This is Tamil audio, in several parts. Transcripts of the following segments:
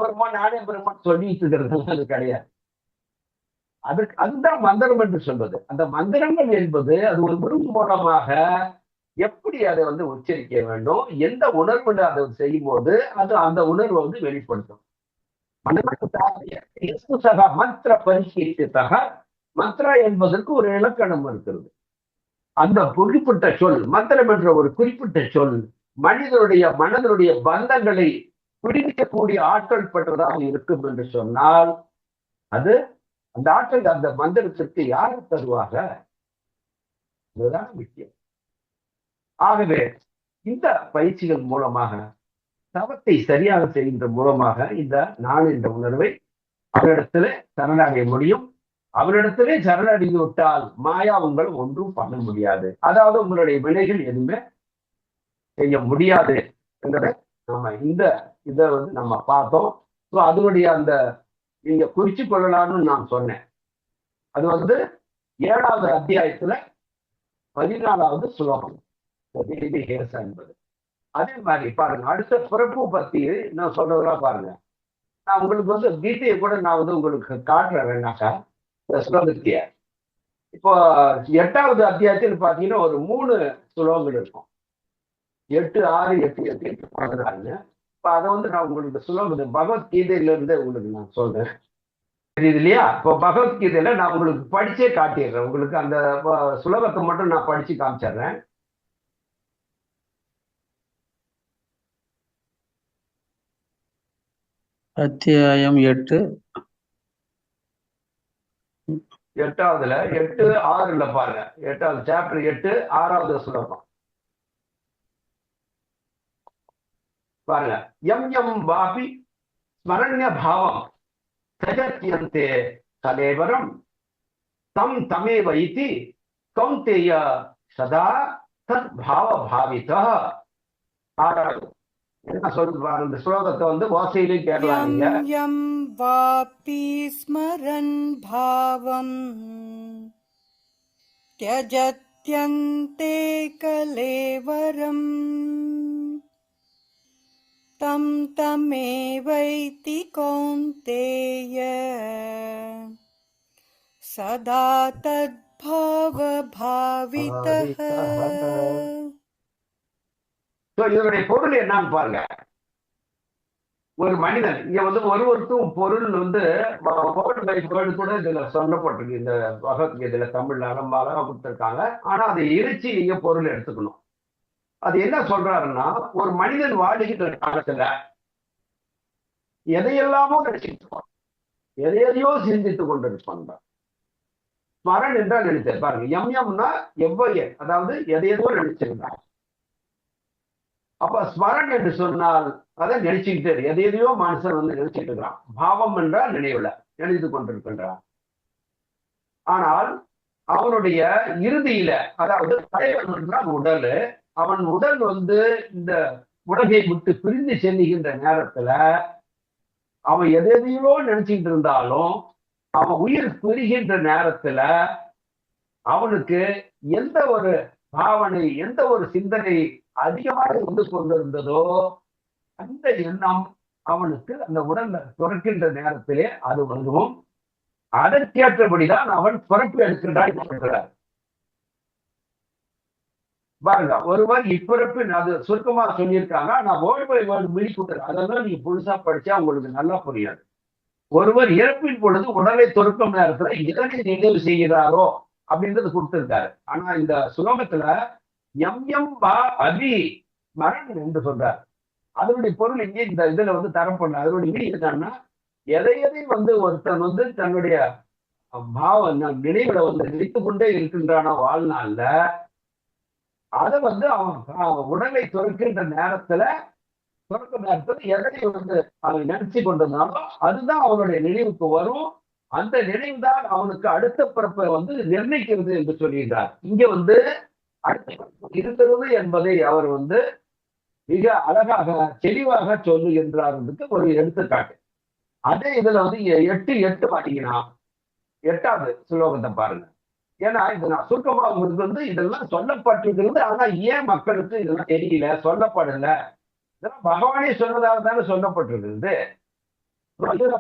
பெருமான் நானே பெருமான் சொல்லிட்டு இருக்கிறது அது கிடையாது. அதுதான் மந்திரம் என்று சொல்வது. அந்த மந்திரங்கள் என்பது அது ஒரு குரு மூலமாக எப்படி அதை உச்சரிக்க வேண்டும், எந்த உணர்வுல அதை செய்யும் போது அது அந்த உணர்வை வெளிப்படுத்தும். மந்திர பரிசீலித்தக மந்திரா என்பதற்கு ஒரு இலக்கணம் இருக்கிறது. அந்த குறிப்பிட்ட சொல் மந்திரம் என்ற ஒரு குறிப்பிட்ட சொல் மனிதனுடைய மனதனுடைய பந்தங்களை பிடிக்கக்கூடிய ஆற்றல் பெற்றதாக இருக்கும் என்று சொன்னால் அது அந்த ஆற்றல் அந்த மந்திரத்திற்கு யாரு தருவாங்க? அதுதான் முக்கியம். ஆகவே இந்த பயிற்சிகள் மூலமாக தவத்தை சரியாக செய்கின்ற மூலமாக இந்த நான் என்ற உணர்வை அவரிடத்திலே சரணடைய முடியும். அவரிடத்திலே சரணடைந்து விட்டால் மாயா உங்கள் ஒன்றும் பண்ண முடியாது. அதாவது உங்களுடைய வினைகள் எதுவுமே செய்ய முடியாது என்பதை நம்ம இதை நம்ம பார்த்தோம். அதனுடைய அந்த நீங்க குறிச்சு கொள்ளலாம்னு நான் சொன்னேன். அது 7வது அத்தியாயத்துல 14வது ஸ்லோகம் என்பது. அதே மாதிரி பாருங்க, அடுத்த பிறப்பு பத்தி நான் சொல்றதெல்லாம் பாருங்க. நான் உங்களுக்கு கீதையை கூட நான் உங்களுக்கு காட்டுறேன் வேணாக்கா ஸ்லோகத்திய. இப்போ 8வது அத்தியாயத்தில் பாத்தீங்கன்னா ஒரு 3 ஸ்லோகங்கள் இருக்கும். 8, 6, 8, 8, 8, 14. இப்ப அதை நான் உங்களுக்கு ஸ்லோகம் பகவத்கீதையில இருந்து உங்களுக்கு நான் சொல்றேன். தெரியுது இல்லையா? இப்போ பகவத்கீதையில நான் உங்களுக்கு படிச்சே காட்டிடுறேன். உங்களுக்கு அந்த சுலபத்தை மட்டும் நான் படிச்சு காமிச்சிடுறேன். அத்தியாயம் 8, 8வதுல 8, 6ல பாருங்க. 8வது சாப்டர் 8, 6வது ஸ்லோகம் பாருங்க. எம் எம் வாபி ஸ்மரண்ய பாவம் சஜத்யந்தே கலேவரம் தம் தமேவ இதி கௌந்தேய சதா தத் பாவ பாவிதா. 6வது என்ன சொல்றது பாருங்க. இந்த ஸ்லோகத்தை வாசையிலே கேட்கலாம். யம் வாபி ஸ்மரன் பாவம் த்யஜத்யந்தே கலேவரம் தம் தமேவைதி கௌந்தேய சதா தத் பாவ பாவிதஹ. இதனுடைய பொருள் என்னன்னு பாருங்க. ஒரு மனிதன் இங்க ஒருவருக்கும் பொருள் கூட இதுல சொல்லப்பட்டிருக்கு. இந்த பகவத்கீதையில தமிழ்ல ரொம்ப அழகா கொடுத்திருக்காங்க. ஆனா அதை இறைச்சி நீங்க பொருள் எடுத்துக்கணும். அது என்ன சொல்றாருன்னா, ஒரு மனிதன் வாழ்கின்ற காலத்துல எதையெல்லாமோ நினைச்சிட்டு இருப்பான், எதையோ சிந்தித்துக் கொண்டிருப்பான். ஸ்மரன் என்றால் நினைச்சது பாருங்க. எம் எம்னா எவ்வளவு, அதாவது எதையோ நினைச்சிருந்தான். அப்ப ஸ்மரன் என்று சொன்னால் அதை நினைச்சுக்கிட்டு எதையோ மனுஷன் நினைச்சிட்டு இருக்கிறான். பாவம் என்றால் நினைவுல நினைத்து கொண்டிருக்கின்றான். ஆனால் அவனுடைய இறுதியில, அதாவது தலைவன் என்றால் உடல், அவன் உடல் இந்த உலகை விட்டு பிரிந்து செல்லுகின்ற நேரத்துல அவன் எதையோ நினைச்சிட்டு இருந்தாலும் அவன் உயிர் பிரிகின்ற நேரத்துல அவனுக்கு எந்த ஒரு பாவனை, எந்த ஒரு சிந்தனை அதிகமாக கொண்டிருந்ததோ அந்த எண்ணம் அவனுக்கு அந்த உடல்ல துறக்கின்ற நேரத்திலே அது வந்துவும் அதற்கேற்றபடிதான் அவன் பிறப்பு எடுக்கின்றான் சொல்கிறார். பாருங்க, ஒருவர் இப்பிறப்பு அது சுருக்கமா சொல்லியிருக்காங்க. நான் வேர்டு பை வேர்டு விழிப்புறேன். அதெல்லாம் நீங்க புதுசா படிச்சா உங்களுக்கு நல்லா புரியாது. ஒருவர் இறப்பின் பொழுது உடலை துறக்கும் நேரத்துல எதனை நினைவு செய்கிறாரோ அப்படின்றது கொடுத்திருக்காரு. ஆனா இந்த சுலோகத்துல எம் எம் வா அபி மரண் என்று சொல்றார். அதனுடைய பொருள் இங்கே இந்த இதுல தரப்படல. அதனுடைய விதி என்னன்னா, எதை ஒருத்தன் தன்னுடைய பாவம் நினைவுல நினைத்து கொண்டே இருக்கின்றான வாழ்நாள்ல அதை அவன் உடலை துறக்கின்ற நேரத்துல எதை அவன் நினைச்சு கொண்டிருந்தாலும் அதுதான் அவனுடைய நினைவுக்கு வரும். அந்த நினைவு தான் அவனுக்கு அடுத்த பிறப்பை நிர்ணயிக்கிறது என்று சொல்கிறார். இங்க அடுத்த இருக்கிறது என்பதை அவர் மிக அழகாக தெளிவாக சொல்லுகின்றார்ன்றதுக்கு ஒரு எடுத்துக்காட்டு. அதே இதுல 8:8 பாத்தீங்கன்னா 8வது ஸ்லோகத்தை பாருங்க. ஏன்னா இது நான் சுருக்கமா உங்களுக்கு இதெல்லாம் சொல்லப்பட்டிருக்கிறது. ஆனா ஏன் மக்களுக்கு இதெல்லாம் தெரியல, சொல்லப்படல இதெல்லாம் பகவானே சொன்னதாக தானே சொல்லப்பட்டிருக்கிறது.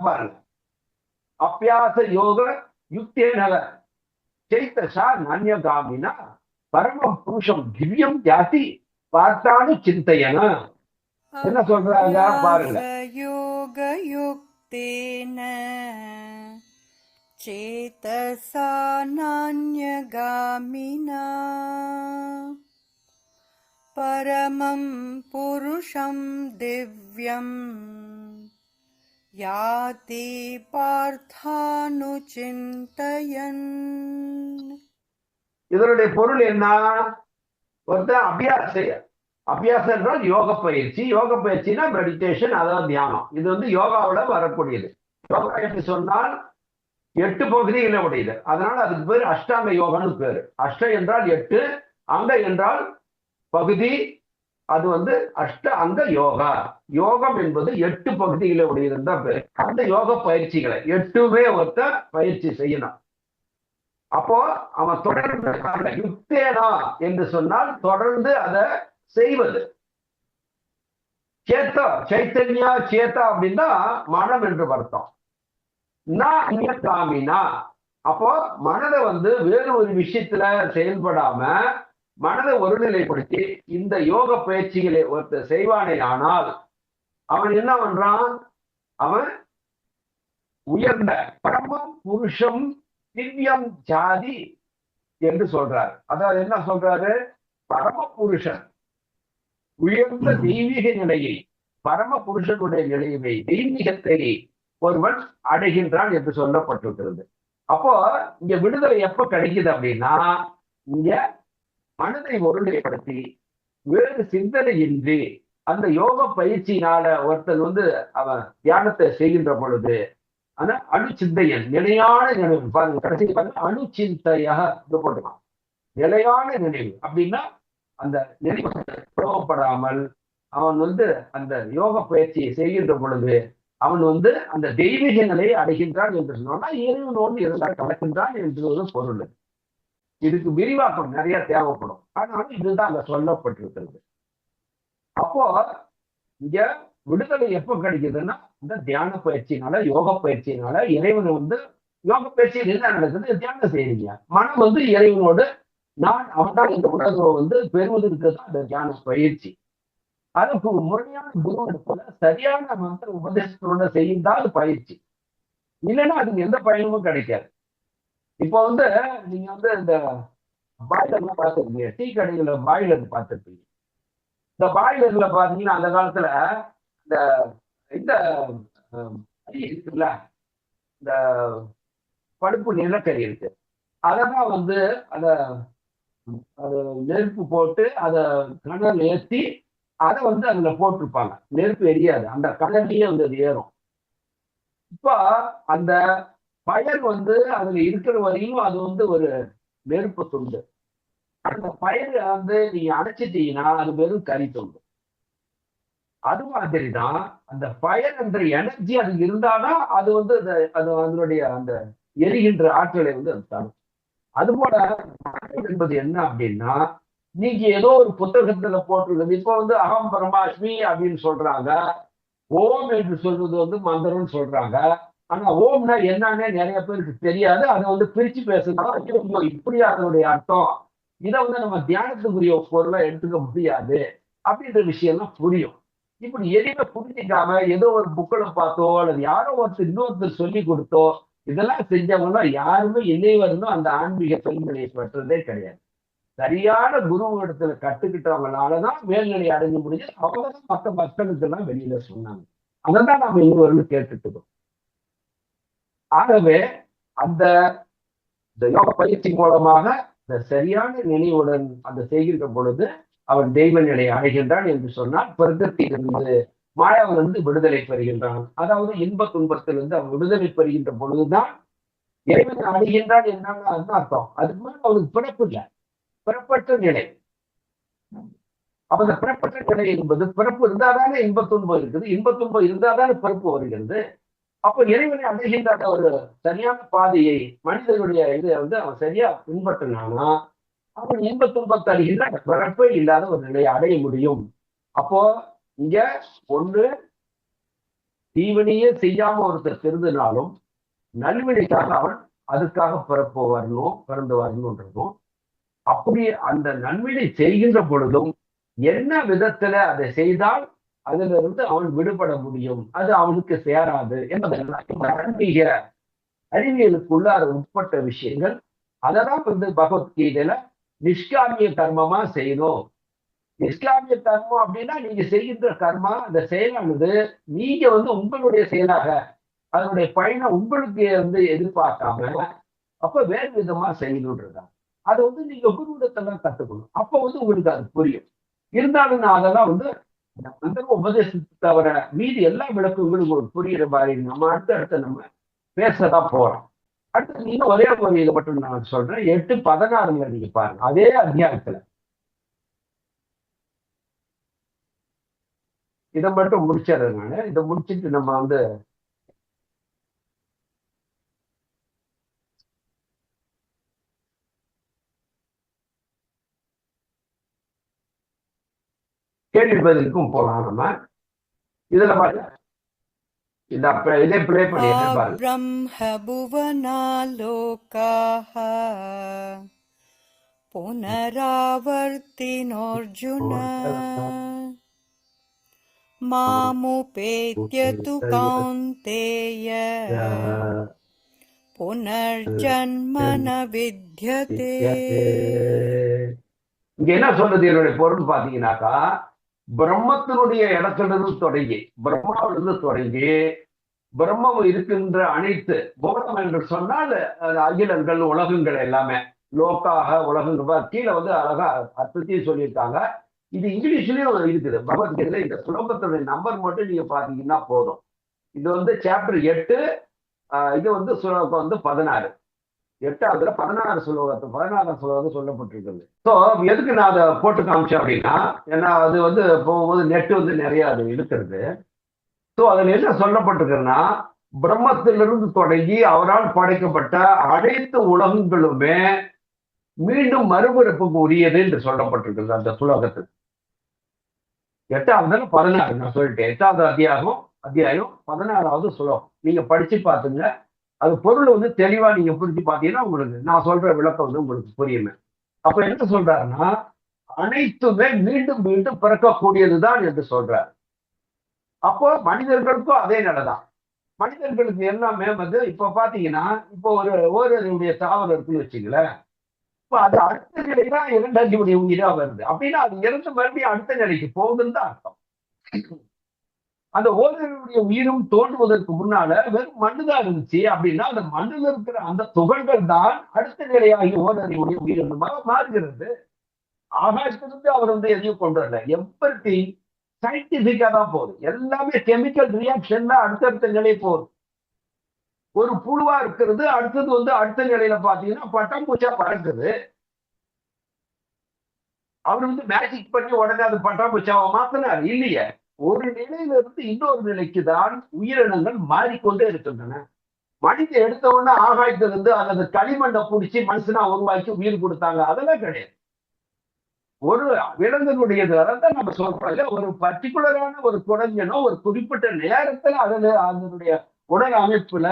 பாருங்க, அபியாச யோக யுக்தேன சைத்தசா நானியகாமினா பரம புருஷம் திவ்யம் ஜாதி பார்த்தானு சிந்தையன. என்ன சொல்றாங்க பாருங்க. யோகயுக்தேன சேதசா நான்யகாமினா பரமம் புருஷம் திவ்யம் யாதி பார்த்தானு சிந்தயன். இதனுடைய பொருள் என்ன? ஒருத்தர் அபியாசம் என்றால் யோக பயிற்சி. யோக பயிற்சினா மெடிடேஷன், அதாவது தியானம். இது வந்து யோகாவோட வரக்கூடியது. யோகா என்று சொன்னால் 8 பகுதிகளை உடையது. அதனால அதுக்கு பேர் அஷ்டாங்க யோகான்னு பேரு. அஷ்ட என்றால் 8, அங்க என்றால் பகுதி. அது வந்து அஷ்ட அங்க யோகா. யோகம் என்பது 8 பகுதிகளை உடையதுன்னு தான் பேரு. அந்த யோக பயிற்சிகளை 8மே ஒருத்த பயிற்சி செய்யணும். அப்போ அவன் தொடர்ந்து யுக்தேனா என்று சொன்னால் தொடர்ந்து அதை செய்வது. சேத்தா, சைத்தன்யா சேத்தா அப்படின்னா மனம் என்று அர்த்தம். காமினா, அப்போ மனதை வந்து வேறு ஒரு விஷயத்துல செயல்படாம மனதை ஒருநிலைப்படுத்தி இந்த யோக பயிற்சிகளை ஒருத்தர் செய்வானே ஆனால் அவன் என்ன பண்றான்? அவன் உயர்ந்த பரம புருஷம் திவ்யம் ஜாதி என்று சொல்றாரு. அதாவது என்ன சொல்றாரு? பரம புருஷன் உயர்ந்த தெய்வீக நிலையை, பரம புருஷனுடைய நிலையை, தெய்வீகத்தை ஒருவன் அடைகின்றான் என்று சொல்லப்பட்டிருக்கிறது. அப்போ இங்க விடுதலை எப்ப கிடைக்குது அப்படின்னா, இங்க மனதை ஒருநிலைப்படுத்தி வேறு சிந்தனையின்றி அந்த யோக பயிற்சியினால ஒருத்தன் வந்து அவன் தியானத்தை செய்கின்ற பொழுது ஆனா அணுச்சிந்தையன், நிலையான நினைவு. பாருங்க, கடைசி பாருங்க, அணுச்சிந்தையாக போட்டுக்கலாம். நிலையான நினைவு அப்படின்னா அந்த நினைவு கோபப்படாமல் அவன் வந்து அந்த யோக பயிற்சியை செய்கின்ற பொழுது அவன் வந்து அந்த தெய்வீக நிலையை அடைகின்றான் என்று சொன்னா இறைவனோடு இருந்தால் கலக்கின்றான் என்று ஒரு பொருள். இதுக்கு விரிவாக்கம் நிறைய தேவைப்படும். ஆனாலும் இதுதான் அங்க சொல்லப்பட்டிருக்கிறது. அப்போ இங்க விடுதலை எப்ப கிடைக்குதுன்னா இந்த தியான பயிற்சியினால, யோக பயிற்சியினால. இறைவனை வந்து யோக பயிற்சியில் என்ன நடக்குது? தியானம் செய்யறீங்க. மனம் வந்து இறைவனோடு நான் அவன்தான் இந்த உணர்வை வந்து பெறுவதற்கு தான் இந்த தியான பயிற்சி. அதுக்கு முறையான குருவெடுப்புல சரியான மந்திர உபதேசத்தோட செய்தால் பயிற்சி, இல்லைன்னா அதுக்கு எந்த பயனும் கிடைக்காது. இப்போ வந்து நீங்க வந்து இந்த பாய்லர்லாம் பார்த்துருப்பீங்க, டீ கடையில பாய்லர் பார்த்துருப்பீங்க. இந்த பாய்லர்ல பாத்தீங்கன்னா அந்த காலத்துல இந்த இந்த இருக்குல்ல, இந்த படுப்பு நிலக்கரி இருக்கு, அதெல்லாம் வந்து அதை நெருப்பு போட்டு அதை கனல் ஏற்றி அதை வந்து அதுல போட்டிருப்பாங்க. நெருப்பு எரியாது, அந்த கடல்லையே வந்து அது ஏறும். இப்ப அந்த பயர் வந்து அதுல இருக்கிற வரையும் அது வந்து ஒரு நெருப்பு துண்டு. அந்த பயர் வந்து நீங்க அணைச்சிட்டீங்கன்னா அது வெறும் கறி துண்டு. அது மாதிரிதான் அந்த பயர் என்ற எனர்ஜி அது இருந்தாதான் அது வந்து அது அதனுடைய அந்த எரிகின்ற ஆற்றலை வந்து அது தரும். அதுபோல என்பது என்ன அப்படின்னா, நீங்க ஏதோ ஒரு புத்தகத்துல போட்டிருக்கிறது. இப்ப வந்து அகம் பரமாஸ்மி அப்படின்னு சொல்றாங்க, ஓம் என்று சொல்றது வந்து மந்திரம்னு சொல்றாங்க. ஆனா ஓம்னா என்னன்னே நிறைய பேருக்கு தெரியாது. அதை வந்து பிரிச்சு பேசுறதுனால இப்படியா அதனுடைய அர்த்தம், இதை வந்து நம்ம தியானத்துக்குரிய பொருளை எடுத்துக்க முடியாது அப்படின்ற விஷயம்லாம் புரியும். இப்படி எதுவுமே புரிஞ்சிக்காம ஏதோ ஒரு புக்களை பார்த்தோ அல்லது யாரோ ஒருத்தர் இன்னொருத்தர் சொல்லி கொடுத்தோ இதெல்லாம் செஞ்சவங்கன்னா யாருமே இன்னை வரணும் அந்த ஆன்மீக தொழில்நிலையை பெற்றதே கிடையாது. சரியான குரு இடத்துல கட்டுக்கிட்டவங்களாலதான் மேல்நிலை அடைஞ்சு முடிஞ்சு அவங்கதான் மற்ற மக்களுக்கு எல்லாம் வெளியில சொன்னாங்க. அதைதான் நாம இன்னொரு கேட்டுட்டு இருக்கோம். ஆகவே அந்த யோக பயிற்சி மூலமாக இந்த சரியான நினைவுடன் அந்த செய்கின்ற பொழுது அவன் தெய்வ நிலையை அடைகின்றான் என்று சொன்னால் பிரகிருத்திலிருந்து மாயாவிலிருந்து விடுதலை பெறுகின்றான். அதாவது இன்ப துன்பத்திலிருந்து அவன் விடுதலை பெறுகின்ற பொழுதுதான் இறைவன் அடைகின்றான் என்றால் அர்த்தம். அதுக்கு மேல அவனுக்கு பிறப்பு இல்லை, பிறப்பற்ற நிலை. அப்ப அந்த பிறப்பற்ற நிலை என்பது பிறப்பு இருந்தாதானே இன்ப துன்பம் இருக்குது, இன்ப துன்பம் இருந்தாதானே பிறப்பு வருகிறது. அப்ப இறைவனை அடைகின்ற ஒரு சரியான பாதையை மனிதனுடைய இதை வந்து அவன் சரியா பின்பற்றினானா அவன் இன்ப துன்பத்தை அடைகின்ற பிறப்பே இல்லாத ஒரு நிலையை அடைய முடியும். அப்போ இங்க ஒண்ணு தீவினையே செய்யாம ஒருத்தர் திருந்தினாலும் நல்வினைக்காக அவன் அதுக்காக பிறந்து வரணும்ன்றதும், அப்படி அந்த நன்மையை செய்கின்ற பொழுதும் என்ன விதத்துல அதை செய்தால் அதுல இருந்து அவன் விடுபட முடியும், அது அவனுக்கு சேராது என்பதெல்லாம் அறிவியலுக்குள்ளார உட்பட்ட விஷயங்கள். அதெல்லாம் பகவத்கீதையில நிஷ்காமிய கர்மமா செய்யணும். நிஷ்காமிய கர்மம் அப்படின்னா நீங்க செய்கின்ற கர்மா, அந்த செயலானது நீங்க உங்களுடைய செயலாக அதனுடைய பயனை உங்களுக்கு எதிர்பார்க்காம அப்ப வேறு விதமா செய்யணும்ன்றதா. அதை நீங்க குருவிடத்தெல்லாம் கத்துக்கணும். அப்ப உங்களுக்கு அது புரியும். இருந்தாலும் நான் அதெல்லாம் அந்த உபதேசத்தை தவிர மீதி எல்லா விளக்கங்களும் உங்களுக்கு புரியுற மாதிரி நம்ம அடுத்த நம்ம பேசதான் போறோம். அடுத்து நீங்க ஒரே ஒரு இதை மட்டும் நான் சொல்றேன். 8:16 நீங்க பாருங்க, அதே அத்தியாயத்துல இதை மட்டும் முடிச்சிடுறேன் நானு. இதை முடிச்சுட்டு நம்ம கேள்வி பதிலுக்கும் போலாம். நம்ம இதுல பாருங்க, இதை ப்ளே பண்ணி பாருங்க. ब्रह्म भुवनालोकाः पुनरावर्तिनोऽर्जुन मामुपेत्य तु कौन्तेय पुनर्जन्म न विद्यते. இங்க என்ன சொல்றது என்னுடைய பொருள் பாத்தீங்கன்னாக்கா, பிரம்மத்தினுடைய இடத்திலிருந்து தொடங்கி பிரம்மாவிலிருந்து தொடங்கி பிரம்மம் இருக்கின்ற அனைத்து புவனம் என்று சொன்னால் அகிலங்கள் உலகங்கள் எல்லாமே லோக்காக உலகங்கள் கீழே அழகா அர்த்தத்தையும் சொல்லியிருக்காங்க. இது இங்கிலீஷ்லயும் இருக்குது பகவத்கீதையில. இந்த சுலபத்துடைய நம்பர் மட்டும் நீங்க பாத்தீங்கன்னா போதும். இது சாப்டர் 8, இது சுலோகம் 16. 8ஆவதுல 16 சுலோகத்தை 16ஆம் சுலோகம் சொல்லப்பட்டிருக்கிறது. ஸோ எதுக்கு நான் அதை போட்டு காமிச்சேன் அப்படின்னா, ஏன்னா அது போகும்போது நெட் நிறைய அது இருக்கிறது. ஸோ அதுல என்ன சொல்லப்பட்டிருக்குன்னா, பிரம்மத்திலிருந்து தொடங்கி அவரால் படைக்கப்பட்ட அனைத்து உலகங்களுமே மீண்டும் மறுபிறப்புக்கு உரியது என்று சொல்லப்பட்டிருக்கிறது அந்த சுலோகத்துக்கு. 8ஆவதுல 16 நான் சொல்லிட்டேன். 8ஆவது அத்தியாயம் 16ஆவது சுலோகம் நீங்க படிச்சு பாத்துங்க. அது பொருள் தெளிவா நீங்க புரிஞ்சு பாத்தீங்கன்னா உங்களுக்கு நான் சொல்ற விளக்கம் உங்களுக்கு புரியுமே. அப்ப என்ன சொல்றாருன்னா, அனைத்துமே மீண்டும் மீண்டும் பிறக்கக்கூடியதுதான் என்று சொல்றாரு. அப்போ மனிதர்களுக்கும் அதே நிலைதான். மனிதர்களுக்கு எல்லாமே இப்ப பாத்தீங்கன்னா, இப்போ ஓரினுடைய தாவரம் இருக்குன்னு வச்சுங்களேன். இப்ப அது அடுத்த நிலைதான் 2 உயிரா வருது அப்படின்னா, அது இறந்து மறுபடியும் அடுத்த நிலைக்கு போகுதுன்னு தான் அர்த்தம். அந்த ஓரினுடைய உயிரும் தோன்றுவதற்கு முன்னால வெறும் மண்ணுதான் இருந்துச்சு அப்படின்னா, அந்த மண்ணில் இருக்கிற அந்த துகள்கள் தான் அடுத்த நிலையாகி ஓரினுடைய உயிரினமாக மாறுகிறது. ஆகாயத்திலிருந்து அவர் எதையும் கொண்டு வரல. எவ்வளவு சயின்டிபிக்கா தான் போகுது. எல்லாமே கெமிக்கல் ரியாக்ஷன்ல அடுத்தடுத்த நிலை போகுது. ஒரு புழுவா இருக்கிறது அடுத்தது அடுத்த நிலையில பாத்தீங்கன்னா பட்டாம்பூச்சா பறக்குது. அவர் மேஜிக் பண்ணி உடனே அது பட்டாம்பூச்சாவை மாத்தினார் இல்லையே. ஒரு நிலையிலிருந்து இன்னொரு நிலைக்கு தான் உயிரினங்கள் மாறிக்கொண்டே இருக்கின்றன. மனித எடுத்த உடனே ஆகாயத்திலிருந்து அல்லது களிமண்ணை பிடிச்சி மனுஷனா உருவாக்கி உயிர் கொடுத்தாங்க, அதெல்லாம் கிடையாது. ஒரு விலங்கினுடையது அதான் நம்ம சொல்றோம். ஒரு பர்டிகுலரான ஒரு குழந்தைனோ ஒரு குறிப்பிட்ட நேரத்துல அதனுடைய உடல் அமைப்புல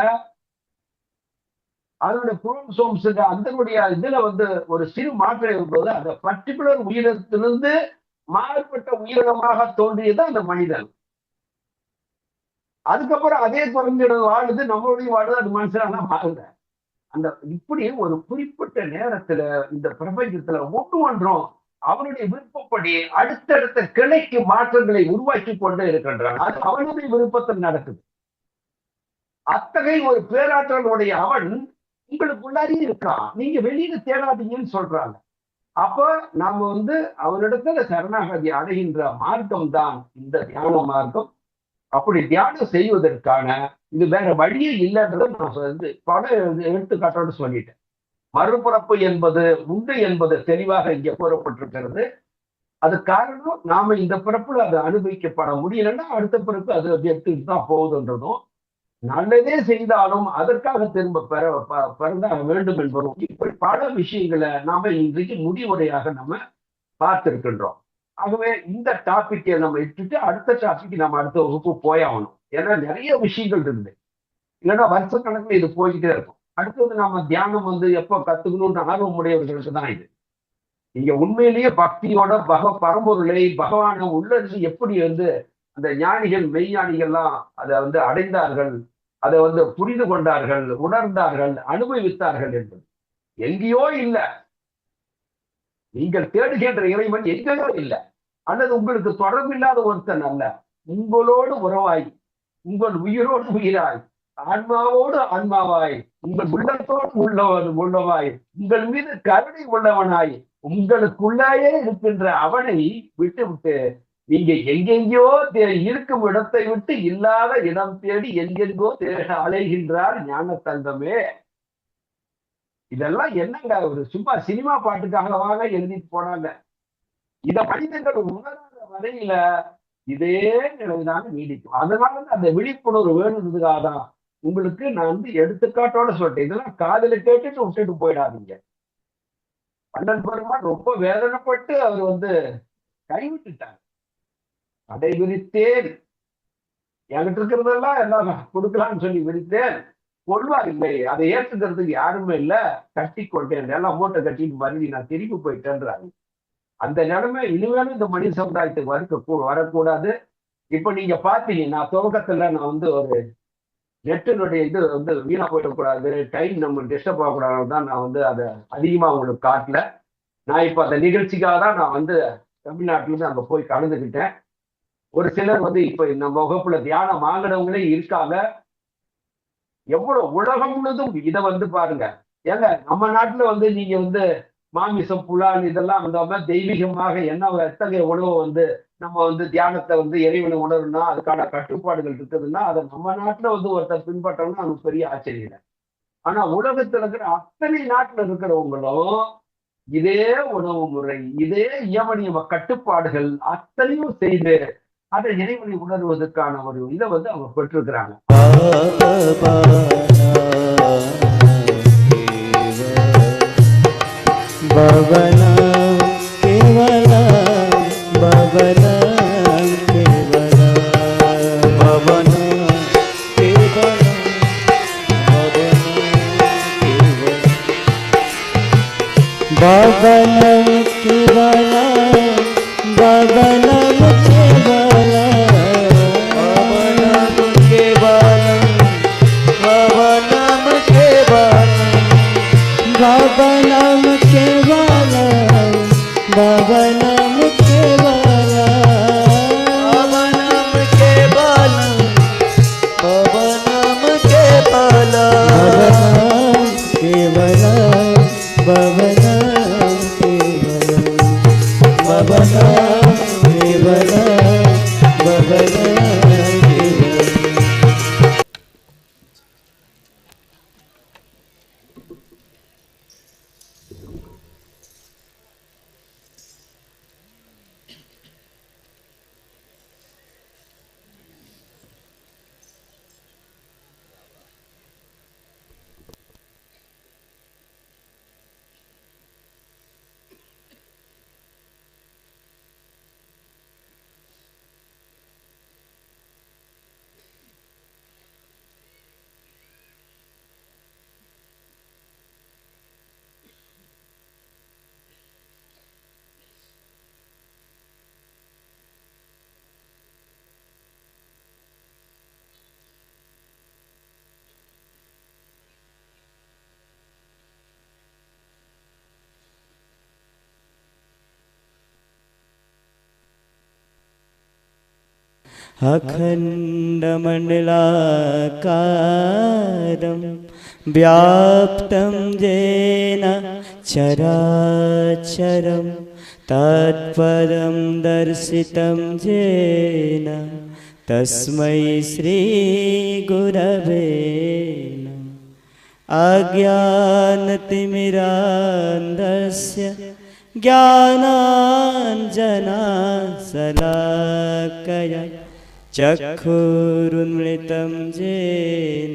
அதனுடைய குரோமோசோம்ஸ் அதனுடைய இதுல ஒரு சிறு மாற்றம் இருப்பது அந்த பர்டிகுலர் உயிரினத்திலிருந்து மாறுபட்ட உயிரினமாக தோன்றியது அந்த மனிதன். அதுக்கப்புறம் அதே குழந்தையோட வாழுது, நம்மளுடைய வாழுது, அது மனுஷனா மாறுத. அந்த இப்படி ஒரு குறிப்பிட்ட நேரத்துல இந்த பிரபஞ்சத்துல ஒன்றும் அவனுடைய விருப்பப்படி அடுத்தடுத்த கிளைக்கு மாற்றங்களை உருவாக்கி கொண்டே இருக்கின்றான். அது அவனுடைய விருப்பத்தில் நடக்குது. அத்தகைய ஒரு பேராற்றலுடைய அவன் உங்களுக்குள்ளாரியே இருக்கான். நீங்க வெளியில தேடாதீங்கன்னு சொல்றாங்க. அப்ப நாம அவனிடத்துல சரணாகதி அடைகின்ற மார்க்கம் தான் இந்த தியான மார்க்கம். அப்படி தியானம் செய்வதற்கான இது வேற வழியே இல்லைன்றதை நான் பல எடுத்துக்காட்டோடு சொல்லிட்டேன். மறுபிறப்பு என்பது உண்டு என்பது தெளிவாக இங்கே கூறப்பட்டிருக்கிறது. அது காரணம் நாம இந்த பிறப்புல அதை அனுபவிக்கப்பட முடியலன்னா அடுத்த பிறப்பு அது எடுத்துட்டு தான் போகுதுன்றதும், நல்லதே செய்தாலும் அதற்காக திரும்ப பிறந்தாக வேண்டும் என்பதும், இப்படி பல விஷயங்களை நாம இன்றைக்கு முடிவுரையாக நம்ம பார்த்திருக்கின்றோம். ஆகவே இந்த டாபிக்கை நம்ம இட்டுட்டு அடுத்த டாபிக் நம்ம அடுத்த வகுப்பு போயாகணும். ஏன்னா நிறைய விஷயங்கள் இருக்குது. இல்லைன்னா வருஷக்கணக்கில் இது போய்கிட்டே இருக்கும். அடுத்தது நம்ம தியானம் எப்போ கத்துக்கணும்னு ஆர்வம் உடையவர்களுக்கு தான் இது. நீங்க உண்மையிலேயே பக்தியோட பரம்பொருளை பகவானை உள்ளது எப்படி அந்த ஞானிகள் மெய்ஞானிகள்லாம் அதை அடைந்தார்கள், அதை புரிந்து கொண்டார்கள், உணர்ந்தார்கள், அனுபவித்தார்கள் என்பது எங்கேயோ இல்லை. நீங்கள் தேடுகின்ற இறைவன் எங்கேயோ இல்லை. அல்லது உங்களுக்கு தொடர்பில்லாத ஒருத்தன் அல்ல, உங்களோடு உறவாய், உங்கள் உயிரோடு உயிராய், ஆன்மாவோடு ஆன்மாவாய், உங்கள் உள்ளத்தோடு உள்ளவாய், உங்கள் மீது கருணை உள்ளவனாய், உங்களுக்குள்ளாயே இருக்கின்ற அவனை விட்டு விட்டு நீங்க எங்கெங்கயோ இருக்கும் இடத்தை விட்டு இல்லாத இடம் தேடி எங்கெங்கோ தேட அலைகின்றார் ஞான தங்கமே. இதெல்லாம் என்னங்க, ஒரு சும்மா சினிமா பாட்டுக்காகவாக எழுதிட்டு போனாங்க. இத மனிதர்கள் உணராத வரையில இதே நிலைதான நீடிக்கும். அதனால அந்த விழிப்புணர்வு வேணுன்றதுக்காக தான் உங்களுக்கு நான் எடுத்துக்காட்டோட சொல்லிட்டேன். இதெல்லாம் காதல கேட்டுட்டு விட்டுட்டு போயிடாதீங்க. அண்ணன் பெருமான் ரொம்ப வேதனைப்பட்டு அவர் கைவிட்டுட்டார். அதை விரித்தேன், என்கிட்ட இருக்கிறதெல்லாம் எல்லாம் கொடுக்கலாம்னு சொல்லி விரித்தேன், கொள்வார் இல்லை, அதை ஏற்றுக்கிறதுக்கு யாருமே இல்லை, கட்டி கொண்டேன், எல்லாம் மூட்டை கட்டிட்டு மறுபடி நான் திரும்பி போயிட்டேன்றாங்க. அந்த நிலைமை இனிமேலும் இந்த மனித சமுதாயத்துக்கு வரக்கூடாது. இப்ப நீங்க பாத்தீங்க, நான் துவக்கத்துல நான் ஒரு நெட்டினுடைய இது வீணா போயிடக்கூடாது, டைம் நம்ம டிஸ்டர்ப் ஆகக்கூடாது தான் நான் அதை அதிகமா உங்களுக்கு காட்டல. நான் இப்ப அந்த நிகழ்ச்சிக்காக தான் நான் தமிழ்நாட்டுல இருந்து அங்க போய் கலந்துக்கிட்டேன். ஒரு சிலர் இப்ப நம்ம வகுப்புல தியானம் வாங்கினவங்களே இருக்காங்க. எவ்வளவு உலகம் முழுதும் இதை பாருங்க. ஏங்க நம்ம நாட்டுல நீங்க மாமிசம் புலால் இதெல்லாம் தெய்வீகமாக என்ன எத்தகைய உணவு நம்ம தியானத்தை இறைவனை உணர்வுனா அதுக்கான கட்டுப்பாடுகள் இருக்குதுன்னா அதை நம்ம நாட்டுல ஒருத்தர் பின்பற்றோம்னா அது பெரிய ஆச்சரியம் இல்லை. ஆனா உலகத்துல இருக்கிற அத்தனை நாட்டுல இருக்கிறவங்களும் இதே உணவு முறை, இதே யமனியம கட்டுப்பாடுகள் அத்தனையும் செய்து அதை இறைவனை உணர்வதற்கான ஒரு இதை அவங்க பெற்றிருக்கிறாங்க. பவனா கேவலா பவனா கேவலா பவனா கேவலா பவனா கேவலா பவனா கேவலா பவனம் கேவலா பவனம் கேவலா பவனம் கேவலா பவனம் கேவலா பவனம் கேவலா பவனம் கேவலா பவனம் கேவலா பவனம் अखण्डमण्डलाकारं व्याप्तं येन चराचरं तत्पदं दर्शितं येन तस्मै श्रीगुरवे नमः। अज्ञानतिमिरान्धस्य ज्ञानाञ्जनशलाकया चक्षुरुन्मिलितं येन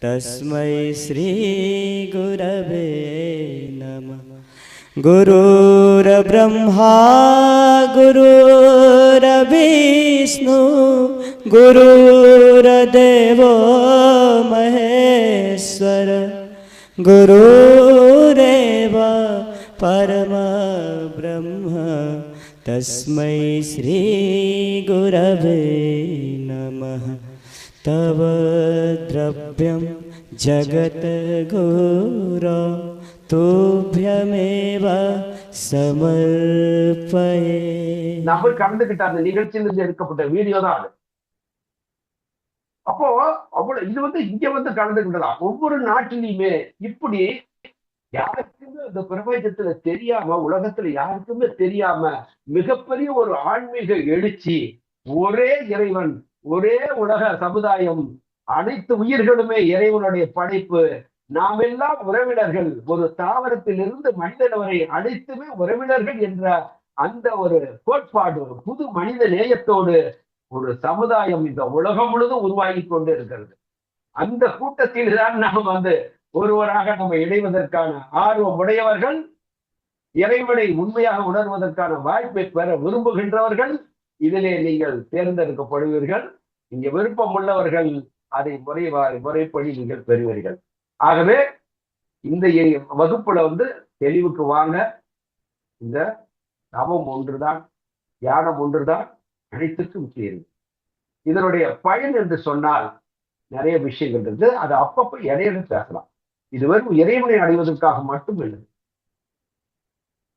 तस्मै श्रीगुरवे नमः। गुरुर्ब्रह्मा गुरुर्विष्णु गुरुर्देवो महेश्वर गुरुरेव परमब्रह्म तस्मै श्री गुरवे नमः। तव द्रव्यं जगद्गुरो तुभ्यमेव समर्पये। நபர் கலந்துகிட்ட அந்த நிகழ்ச்சியிலிருந்து எடுக்கப்பட்ட வீடியோ தான் அது. அப்போ அவ்வளவு இது இங்க கலந்துகிட்டலாம். ஒவ்வொரு நாட்டிலையுமே இப்படி யாருக்குமே இந்த பிரபஞ்சத்துல தெரியாம, உலகத்துல யாருக்குமே தெரியாம மிகப்பெரிய ஒரு ஆன்மீக எழுச்சி, ஒரே இறைவன், ஒரே உலக சமுதாயம், அனைத்து உயிர்களுமே இறைவனுடைய படைப்பு, நாம் எல்லாம் உறவினர்கள், ஒரு தாவரத்திலிருந்து மனிதன் வரை அனைத்துமே உறவினர்கள் என்ற அந்த ஒரு கோட்பாடு, புது மனித நேயத்தோடு ஒரு சமுதாயம் இந்த உலகம் முழுதும் உருவாகி கொண்டு இருக்கிறது. அந்த கூட்டத்தில் தான் நாம் ஒருவராக நம்ம இணைவதற்கான ஆர்வம் உடையவர்கள், இறைவனை உண்மையாக உணர்வதற்கான வாய்ப்பை பெற விரும்புகின்றவர்கள் இதிலே நீங்கள் தேர்ந்தெடுக்கப்படுவீர்கள். இங்க விருப்பம் உள்ளவர்கள் அதை முறைப்படி நீங்கள் பெறுவீர்கள். ஆகவே இந்த வகுப்புல தெளிவுக்கு வாங்க. இந்த தவம் ஒன்றுதான், தியானம் ஒன்றுதான் அனைத்துக்கும் தீர்வு. இதனுடைய பயன் என்று சொன்னால் நிறைய விஷயங்கள் இருக்கு. அது அப்பப்ப இடையில பேசலாம். இது வெறும் இறைவனை அடைவதற்காக மட்டும் இல்லை,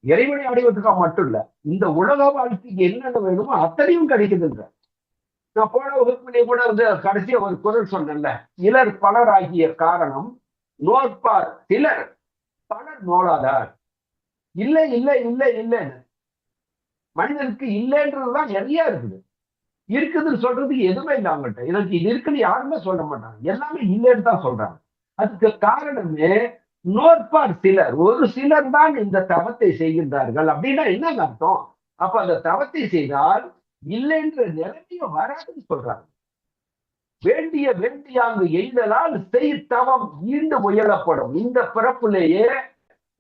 இறைவனை அடைவதற்காக மட்டும் இல்ல, இந்த உலக வாழ்க்கைக்கு என்னென்ன வேணுமோ அத்தனையும் கிடைக்குதுன்ற. நான் போன வகுப்பிலே கூட கடைசியா ஒரு குரல் சொன்னேன்ல, இலர் பலர் ஆகிய காரணம் நோற்பார் சிலர் பலர் நோளாதார். இல்லை இல்லை இல்லை இல்லைன்னு மனிதனுக்கு இல்லைன்றதுதான் நிறைய இருக்குது. இருக்குதுன்னு சொல்றதுக்கு எதுவுமே இல்லை அவங்கள்ட்ட. இதற்கு இது இருக்குன்னு யாருமே சொல்ல மாட்டாங்க, எல்லாமே இல்லைன்னு தான் சொல்றாங்க. அதுக்கு காரணமே நோற்பார் சிலர், ஒரு சிலர் தான் இந்த தவத்தை செய்கின்றார்கள். அப்படின்னா என்ன அர்த்தம்? அப்ப அந்த தவத்தை செய்தால் இல்லைன்ற நிலைமைய வராதுன்னு சொல்றாங்க. வேண்டிய வேண்டியாங்கு எய்தலால் செய் தவம் ஈண்டு முயலப்படும். இந்த பிறப்பிலேயே